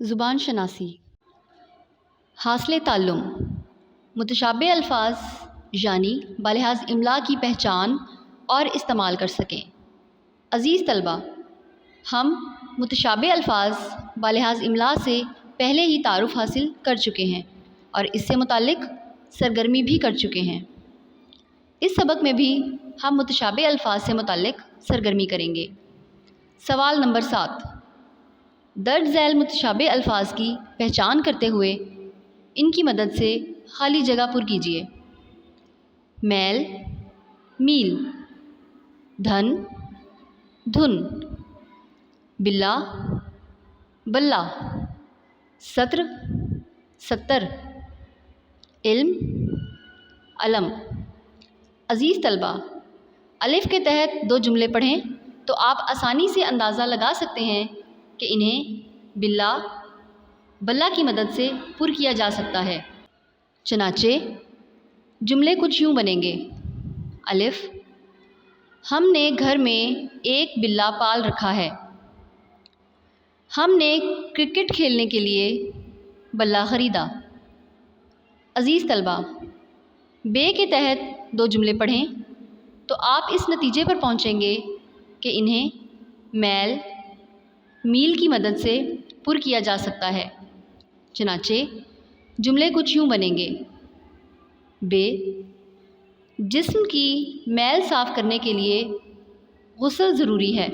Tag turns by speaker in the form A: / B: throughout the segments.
A: زبان شناسی. حاصل تعلم. متشابہ الفاظ یعنی بلحاظ املا کی پہچان اور استعمال کر سکیں. عزیز طلبہ، ہم متشابہ الفاظ بلحاظ املا سے پہلے ہی تعارف حاصل کر چکے ہیں اور اس سے متعلق سرگرمی بھی کر چکے ہیں. اس سبق میں بھی ہم متشابہ الفاظ سے متعلق سرگرمی کریں گے. سوال نمبر 7. درج ذیل متشابہ الفاظ کی پہچان کرتے ہوئے ان کی مدد سے خالی جگہ پر کیجیے. میل، میل. دھن، دھن. بلا، بلا. سطر، ستر. علم، علم. عزیز طلبہ، الف کے تحت 2 جملے پڑھیں تو آپ آسانی سے اندازہ لگا سکتے ہیں کہ انہیں بلا، بلا کی مدد سے پر کیا جا سکتا ہے. چنانچہ جملے کچھ یوں بنیں گے. الف، ہم نے گھر میں ایک بلا پال رکھا ہے. ہم نے کرکٹ کھیلنے کے لیے بلا خریدا. عزیز طلبہ، بے کے تحت 2 جملے پڑھیں تو آپ اس نتیجے پر پہنچیں گے کہ انہیں میل، میل کی مدد سے پر کیا جا سکتا ہے. چنانچہ جملے کچھ یوں بنیں گے. بے، جسم کی میل صاف کرنے کے لیے غسل ضروری ہے.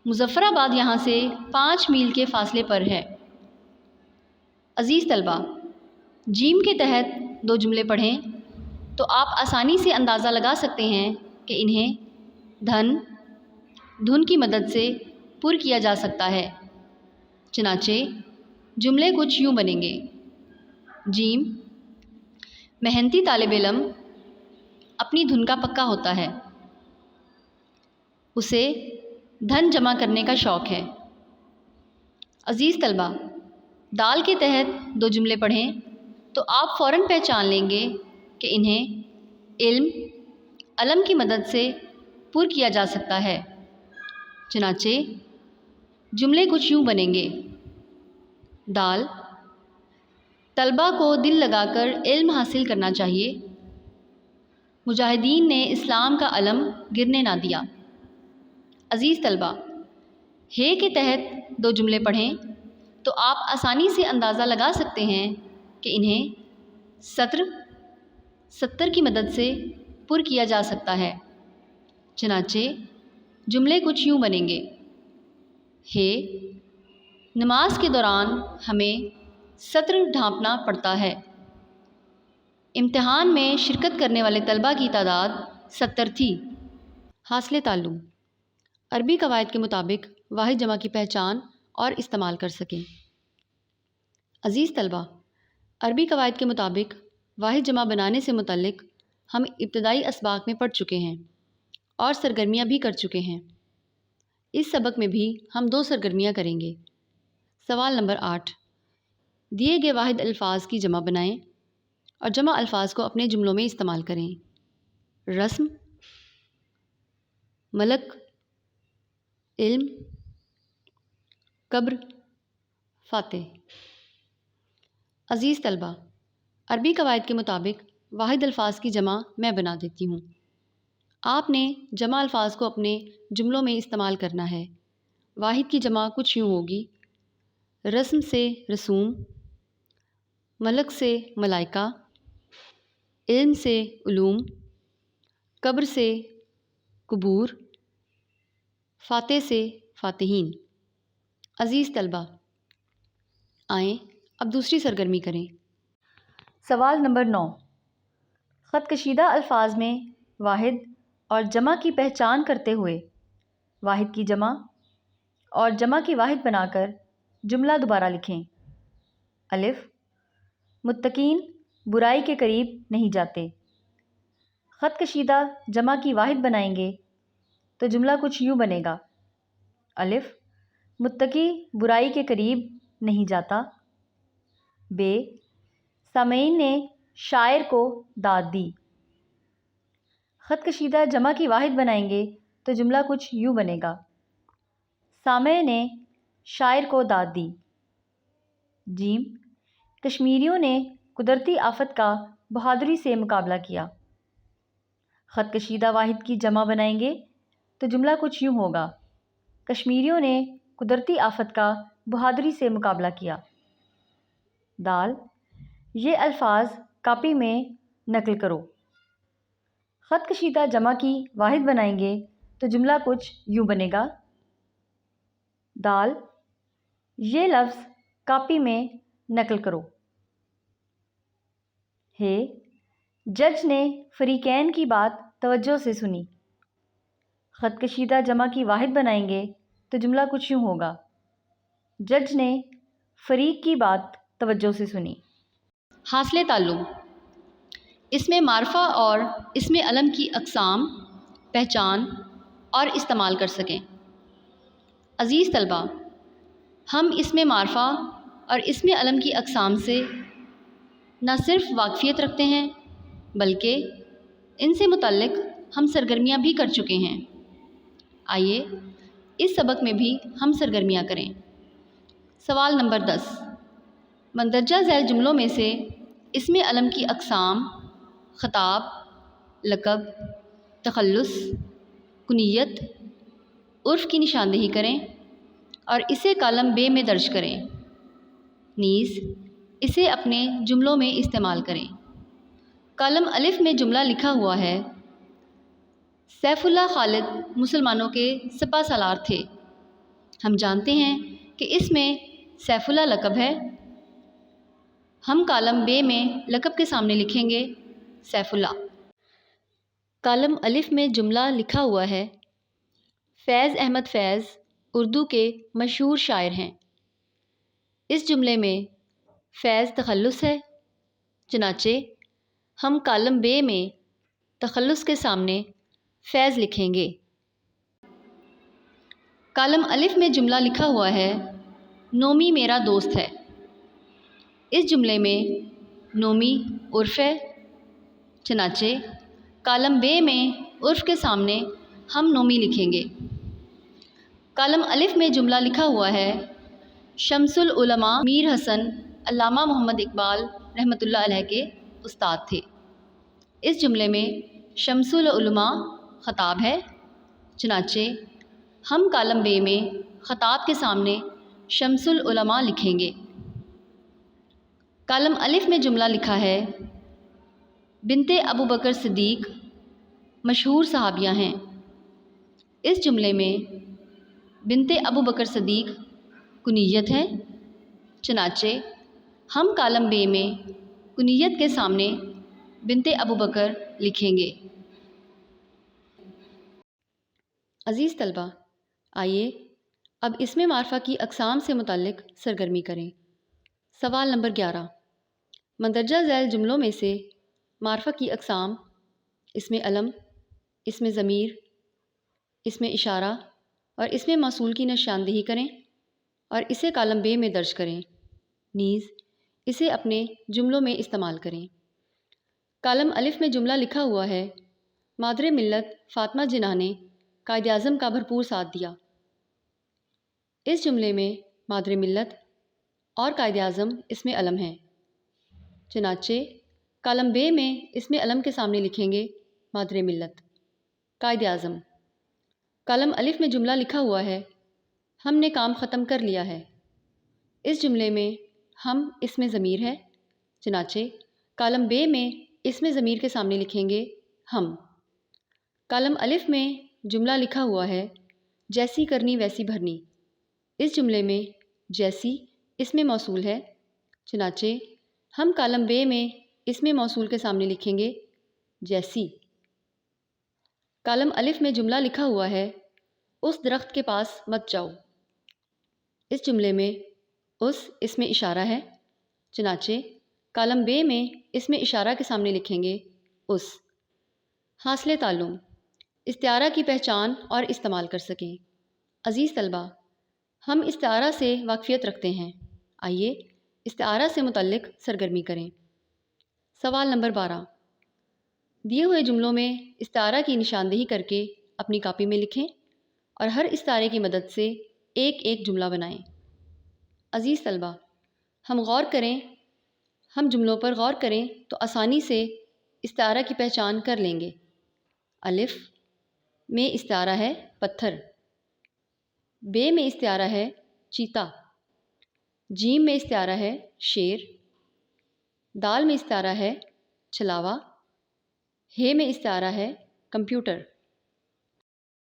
A: مظفر آباد یہاں سے 5 میل کے فاصلے پر ہے. عزیز طلبہ، جیم کے تحت 2 جملے پڑھیں تو آپ آسانی سے اندازہ لگا سکتے ہیں کہ انہیں دھن، دھن کی مدد سے پر کیا جا سکتا ہے. چنانچہ جملے کچھ یوں بنیں گے. جیم، محنتی طالب علم اپنی دھن کا پکا ہوتا ہے. اسے دھن جمع کرنے کا شوق ہے. عزیز طلبہ، دال کے تحت 2 جملے پڑھیں تو آپ فوراً پہچان لیں گے کہ انہیں علم، علم کی مدد سے پر کیا جا سکتا ہے. چنانچہ جملے کچھ یوں بنیں گے. دال، طلبہ کو دل لگا کر علم حاصل کرنا چاہیے. مجاہدین نے اسلام کا علم گرنے نہ دیا. عزیز طلبہ، ہے کے تحت 2 جملے پڑھیں تو آپ آسانی سے اندازہ لگا سکتے ہیں کہ انہیں سطر، ستر کی مدد سے پر کیا جا سکتا ہے. چنانچہ جملے کچھ یوں بنیں گے. ہے، نماز کے دوران ہمیں سطر ڈھانپنا پڑتا ہے. امتحان میں شرکت کرنے والے طلبہ کی تعداد 70 تھی. حاصل تعلم. عربی قواعد کے مطابق واحد جمع کی پہچان اور استعمال کر سکیں. عزیز طلبہ، عربی قواعد کے مطابق واحد جمع بنانے سے متعلق ہم ابتدائی اسباق میں پڑھ چکے ہیں اور سرگرمیاں بھی کر چکے ہیں. اس سبق میں بھی ہم 2 سرگرمیاں کریں گے. سوال نمبر 8. دیے گئے واحد الفاظ کی جمع بنائیں اور جمع الفاظ کو اپنے جملوں میں استعمال کریں. رسم، ملک، علم، قبر، فاتح. عزیز طلبہ، عربی قواعد کے مطابق واحد الفاظ کی جمع میں بنا دیتی ہوں. آپ نے جمع الفاظ کو اپنے جملوں میں استعمال کرنا ہے. واحد کی جمع کچھ یوں ہوگی. رسم سے رسوم، ملک سے ملائکہ، علم سے علوم، قبر سے قبور، فاتح سے فاتحین. عزیز طلبہ، آئیں اب دوسری سرگرمی کریں. سوال نمبر 9. خط کشیدہ الفاظ میں واحد اور جمع کی پہچان کرتے ہوئے واحد کی جمع اور جمع کی واحد بنا کر جملہ دوبارہ لکھیں. الف، متقین برائی کے قریب نہیں جاتے. خط کشیدہ جمع کی واحد بنائیں گے تو جملہ کچھ یوں بنے گا. الف، متقی برائی کے قریب نہیں جاتا. بے، سامعین نے شاعر کو داد دی. خط کشیدہ جمع کی واحد بنائیں گے تو جملہ کچھ یوں بنے گا. سامع نے
B: شاعر کو داد دی۔ جیم، کشمیریوں نے قدرتی آفت کا بہادری سے مقابلہ کیا۔ خط کشیدہ واحد کی جمع بنائیں گے تو جملہ کچھ یوں ہوگا: کشمیریوں نے قدرتی آفت کا بہادری سے مقابلہ کیا۔ دال، یہ الفاظ کاپی میں نقل کرو۔ خط کشیدہ جمع کی واحد بنائیں گے تو جملہ کچھ یوں بنے گا: دال، یہ لفظ کاپی میں نقل کرو۔ ہے، جج نے فریقین کی بات توجہ سے سنی۔ خط کشیدہ جمع کی واحد بنائیں گے تو جملہ کچھ یوں ہوگا: جج نے فریق کی بات توجہ سے سنی۔
A: حاصل تعلم: اسم معرفہ اور اسم علم کی اقسام، پہچان اور استعمال کر سکیں۔ عزیز طلبہ، ہم اسم معرفہ اور اسم علم کی اقسام سے نہ صرف واقفیت رکھتے ہیں بلکہ ان سے متعلق ہم سرگرمیاں بھی کر چکے ہیں۔ آئیے اس سبق میں بھی ہم سرگرمیاں کریں۔ سوال نمبر 10، مندرجہ ذیل جملوں میں سے اسم علم کی اقسام خطاب، لقب، تخلص، کنیت، عرف کی نشاندہی کریں اور اسے کالم بے میں درج کریں، نیز اسے اپنے جملوں میں استعمال کریں۔ کالم الف میں جملہ لکھا ہوا ہے: سیف اللہ خالد مسلمانوں کے سپہ سالار تھے۔ ہم جانتے ہیں کہ اس میں سیف اللہ لقب ہے۔ ہم کالم بے میں لقب کے سامنے لکھیں گے سیف اللہ۔ کالم الف میں جملہ لکھا ہوا ہے: فیض احمد فیض اردو کے مشہور شاعر ہیں۔ اس جملے میں فیض تخلص ہے، چنانچہ ہم کالم بے میں تخلص کے سامنے فیض لکھیں گے۔ کالم الف میں جملہ لکھا ہوا ہے: نومی میرا دوست ہے۔ اس جملے میں نومی عرف ہے، چنانچہ کالم بے میں عرف کے سامنے ہم نومی لکھیں گے۔ کالم الف میں جملہ لکھا ہوا ہے: شمس العلماء میر حسن علامہ محمد اقبال رحمۃ اللہ علیہ کے استاد تھے۔ اس جملے میں شمس العلماء خطاب ہے، چنانچہ ہم کالم بے میں خطاب کے سامنے شمس العلماء لکھیں گے۔ کالم الف میں جملہ لکھا ہے: بنت ابو بکر صدیق مشہور صحابیہ ہیں۔ اس جملے میں بنت ابو بکر صدیق کنیت ہے، چنانچہ ہم کالم بے میں کنیت کے سامنے بنت ابو بکر لکھیں گے۔ عزیز طلبہ، آئیے اب اسم معرفہ کی اقسام سے متعلق سرگرمی کریں۔ سوال نمبر 11، مندرجہ ذیل جملوں میں سے معرفہ کی اقسام اسم علم، اسم ضمیر، اسم اشارہ اور اسم موصول کی نشاندہی کریں اور اسے کالم بے میں درج کریں، نیز اسے اپنے جملوں میں استعمال کریں۔ کالم الف میں جملہ لکھا ہوا ہے: مادر ملت فاطمہ جناح نے قائد اعظم کا بھرپور ساتھ دیا۔ اس جملے میں مادر ملت اور قائد اعظم اسم علم ہیں، چنانچہ کالم بے میں اسم علم کے سامنے لکھیں گے مادر ملت، قائد اعظم۔ کالم الف میں جملہ لکھا ہوا ہے: ہم نے کام ختم کر لیا ہے۔ اس جملے میں ہم اسم ضمیر ہے، چنانچہ کالم بے میں اسم ضمیر کے سامنے لکھیں گے ہم۔ کالم الف میں جملہ لکھا ہوا ہے: جیسی کرنی ویسی بھرنی۔ اس جملے میں جیسی اسم موصول ہے، چنانچہ ہم کالم بے میں اسم موصول کے سامنے لکھیں گے جیسی۔ کالم الف میں جملہ لکھا ہوا ہے: اس درخت کے پاس مت جاؤ۔ اس جملے میں اس اسم اشارہ ہے، چنانچہ کالم بے میں اسم اشارہ کے سامنے لکھیں گے اس۔ حاصل تعلم: استعارہ کی پہچان اور استعمال کر سکیں۔ عزیز طلبہ، ہم استعارہ سے واقفیت رکھتے ہیں۔ آئیے استعارہ سے متعلق سرگرمی کریں۔ سوال نمبر 12، دیے ہوئے جملوں میں استعارہ کی نشاندہی کر کے اپنی کاپی میں لکھیں اور ہر استعارے کی مدد سے ایک ایک جملہ بنائیں۔ عزیز طلبہ، ہم جملوں پر غور کریں تو آسانی سے استعارہ کی پہچان کر لیں گے۔ الف میں استعارہ ہے پتھر، بے میں استعارہ ہے چیتا، جیم میں استعارہ ہے شیر، دال میں استعارہ ہے چھلاوا، ہے میں استعارہ ہے کمپیوٹر۔